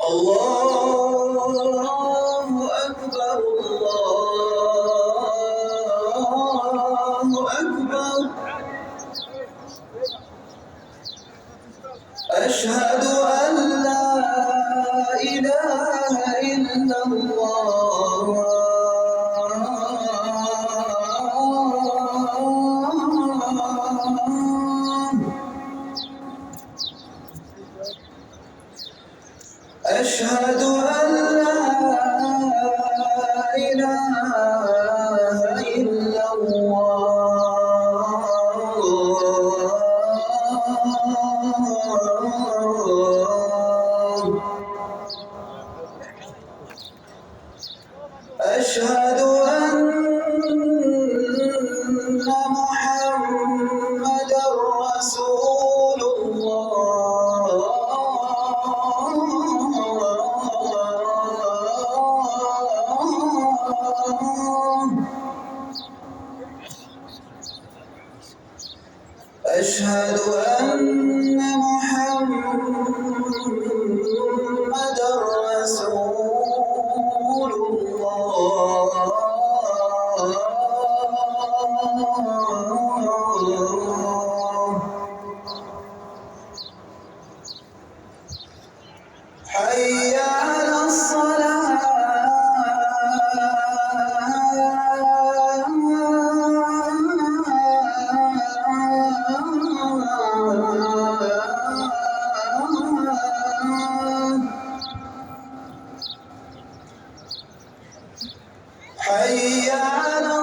الله أكبر الله أكبر أشهد أن لا إله إلا الله أشهد أن لا إله إلا الله أشهد أن محمدًا رسول الله أشهد أن محمدًا رسول الله حي على الصلاة حي على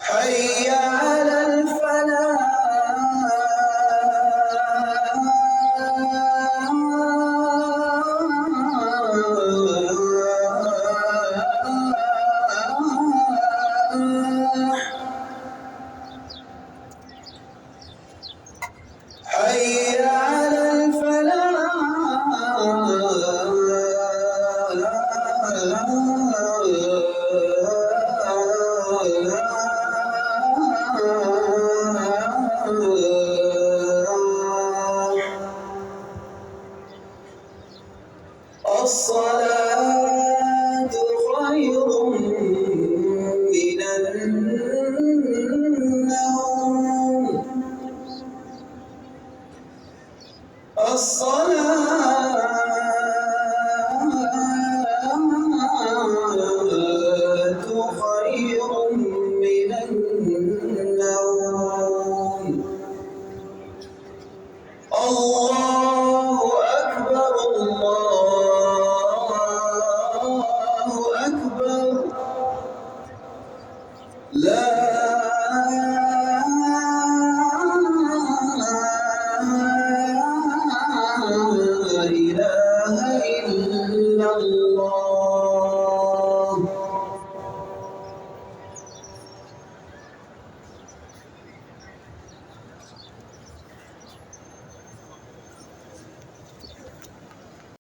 حي على الفلاح حي على الصلاة خير من النوم الصلاة